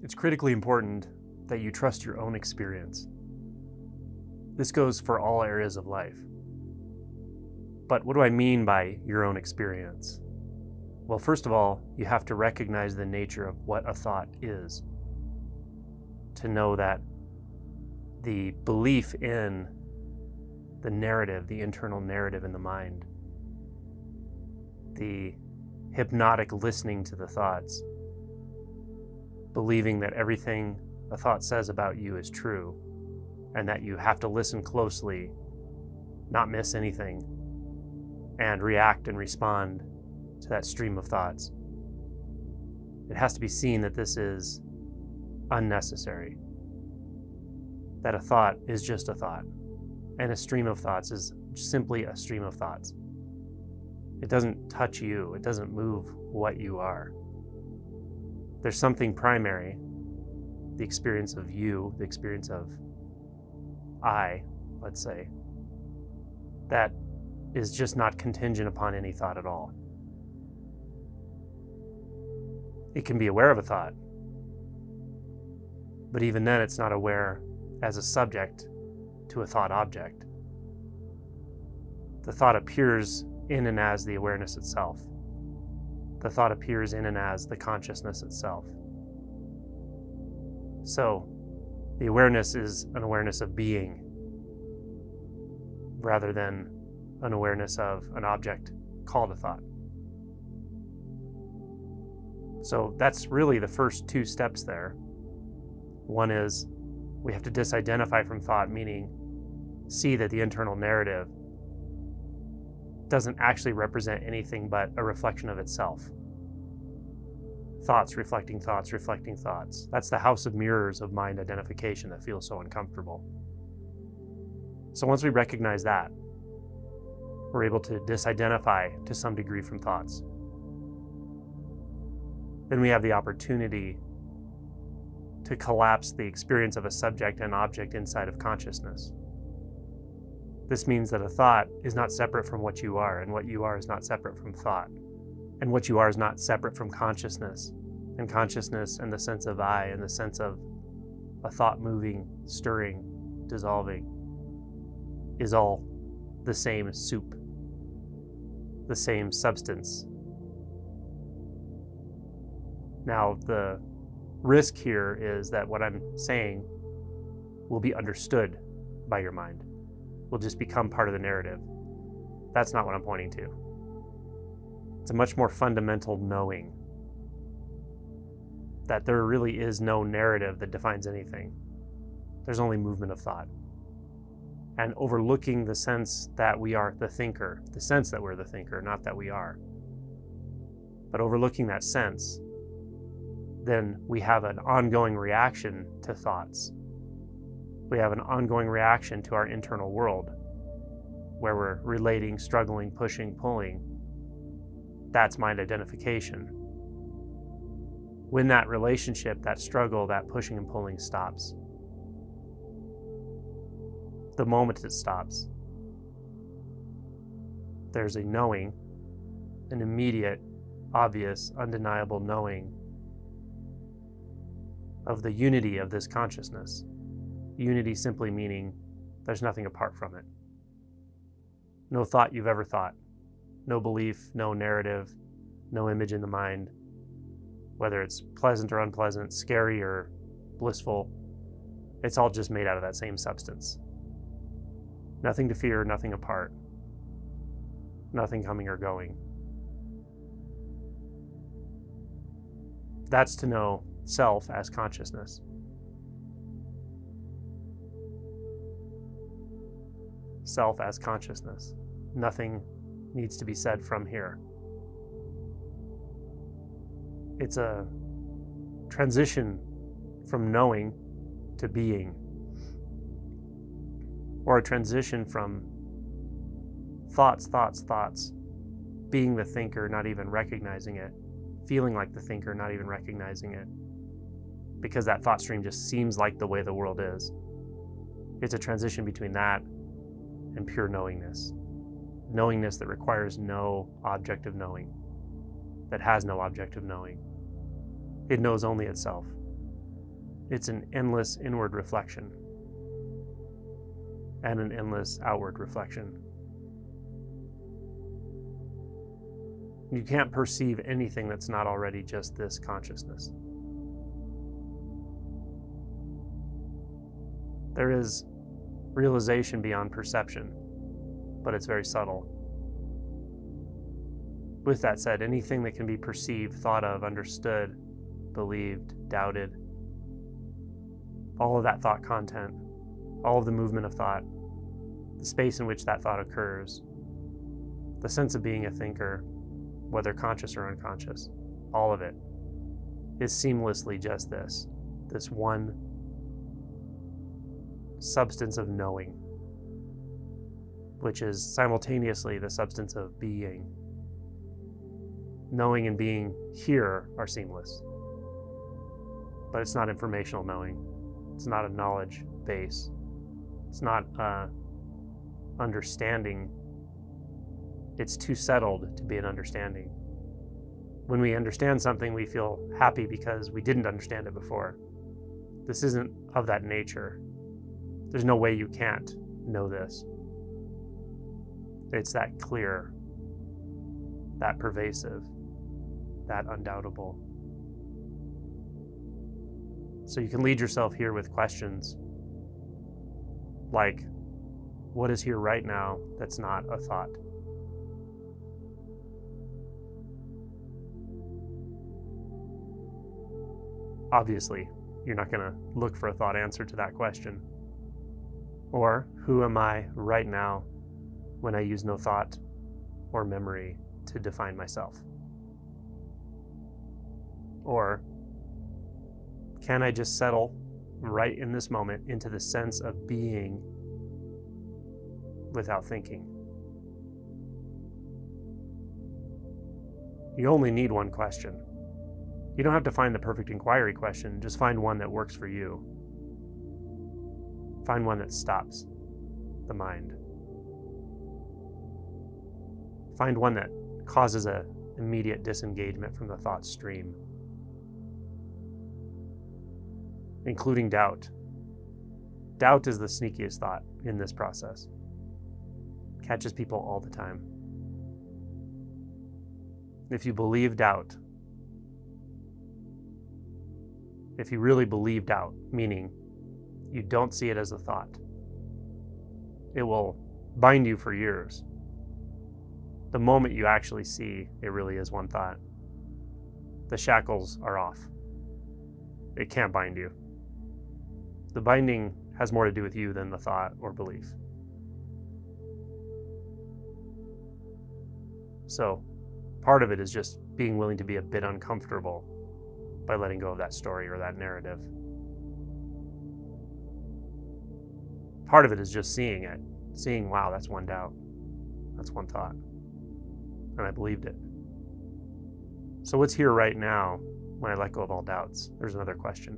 It's critically important that you trust your own experience. This goes for all areas of life. But what do I mean by your own experience? Well, first of all, you have to recognize the nature of what a thought is. To know that the belief in the narrative, the internal narrative in the mind, the hypnotic listening to the thoughts, believing that everything a thought says about you is true, and that you have to listen closely, not miss anything, and react and respond to that stream of thoughts. It has to be seen that this is unnecessary, that a thought is just a thought, and a stream of thoughts is simply a stream of thoughts. It doesn't touch you, it doesn't move what you are. There's something primary, the experience of you, the experience of I, let's say, that is just not contingent upon any thought at all. It can be aware of a thought, but even then it's not aware as a subject to a thought object. The thought appears in and as the awareness itself. The thought appears in and as the consciousness itself. So, the awareness is an awareness of being, rather than an awareness of an object called a thought. So that's really the first two steps there. One is we have to disidentify from thought, meaning see that the internal narrative doesn't actually represent anything but a reflection of itself. Thoughts reflecting thoughts, reflecting thoughts. That's the house of mirrors of mind identification that feels so uncomfortable. So once we recognize that, we're able to disidentify to some degree from thoughts. Then we have the opportunity to collapse the experience of a subject and object inside of consciousness. This means that a thought is not separate from what you are, and what you are is not separate from thought. And what you are is not separate from consciousness. And consciousness and the sense of I and the sense of a thought moving, stirring, dissolving is all the same soup, the same substance. Now, the risk here is that what I'm saying will be understood by your mind, will just become part of the narrative. That's not what I'm pointing to. It's a much more fundamental knowing that there really is no narrative that defines anything. There's only movement of thought. And overlooking the sense that we are the thinker, the sense that we're the thinker, not that we are. But overlooking that sense, then we have an ongoing reaction to thoughts. We have an ongoing reaction to our internal world, where we're relating, struggling, pushing, pulling. That's mind identification. When that relationship, that struggle, that pushing and pulling stops, the moment it stops, there's a knowing, an immediate, obvious, undeniable knowing of the unity of this consciousness. Unity simply meaning there's nothing apart from it. No thought you've ever thought, no belief, no narrative, no image in the mind, whether it's pleasant or unpleasant, scary or blissful, it's all just made out of that same substance. Nothing to fear, nothing apart, nothing coming or going. That's to know self as consciousness. Self as consciousness. Nothing needs to be said from here. It's a transition from knowing to being, or a transition from thoughts, being the thinker, not even recognizing it, feeling like the thinker, not even recognizing it, because that thought stream just seems like the way the world is. It's a transition between that and pure knowingness. Knowingness that requires no object of knowing, that has no object of knowing. It knows only itself. It's an endless inward reflection and an endless outward reflection. You can't perceive anything that's not already just this consciousness. There is realization beyond perception, but it's very subtle. With that said, anything that can be perceived, thought of, understood, believed, doubted, all of that thought content, all of the movement of thought, the space in which that thought occurs, the sense of being a thinker, whether conscious or unconscious, all of it is seamlessly just this one substance of knowing, which is simultaneously the substance of being. Knowing and being here are seamless, but it's not informational knowing. It's not a knowledge base. It's not understanding. It's too settled to be an understanding. When we understand something, we feel happy because we didn't understand it before. This isn't of that nature. There's no way you can't know this. It's that clear, that pervasive, that undoubtable. So you can lead yourself here with questions like, what is here right now that's not a thought? Obviously, you're not going to look for a thought answer to that question. Or, who am I right now when I use no thought or memory to define myself? Or, can I just settle right in this moment into the sense of being without thinking? You only need one question. You don't have to find the perfect inquiry question, just find one that works for you. Find one that stops the mind. Find one that causes an immediate disengagement from the thought stream, including doubt. Doubt is the sneakiest thought in this process. Catches people all the time. If you believe doubt, if you really believe doubt, meaning you don't see it as a thought, it will bind you for years. The moment you actually see it really is one thought, the shackles are off. It can't bind you. The binding has more to do with you than the thought or belief. So, part of it is just being willing to be a bit uncomfortable by letting go of that story or that narrative. Part of it is just seeing it. Seeing, wow, that's one doubt. That's one thought. And I believed it. So what's here right now when I let go of all doubts? There's another question.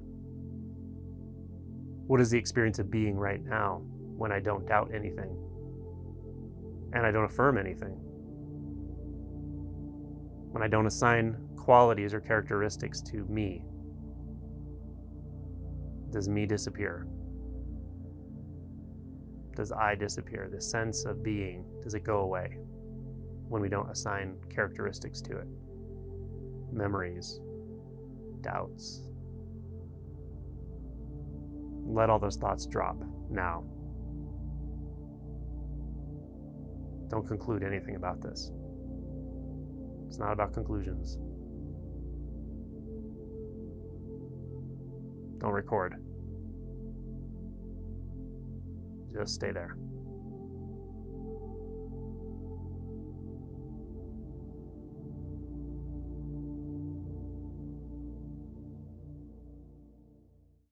What is the experience of being right now when I don't doubt anything and I don't affirm anything? When I don't assign qualities or characteristics to me? Does me disappear? Does I disappear? The sense of being, does it go away when we don't assign characteristics to it? Memories, doubts. Let all those thoughts drop now. Don't conclude anything about this. It's not about conclusions. Don't record. Just stay there.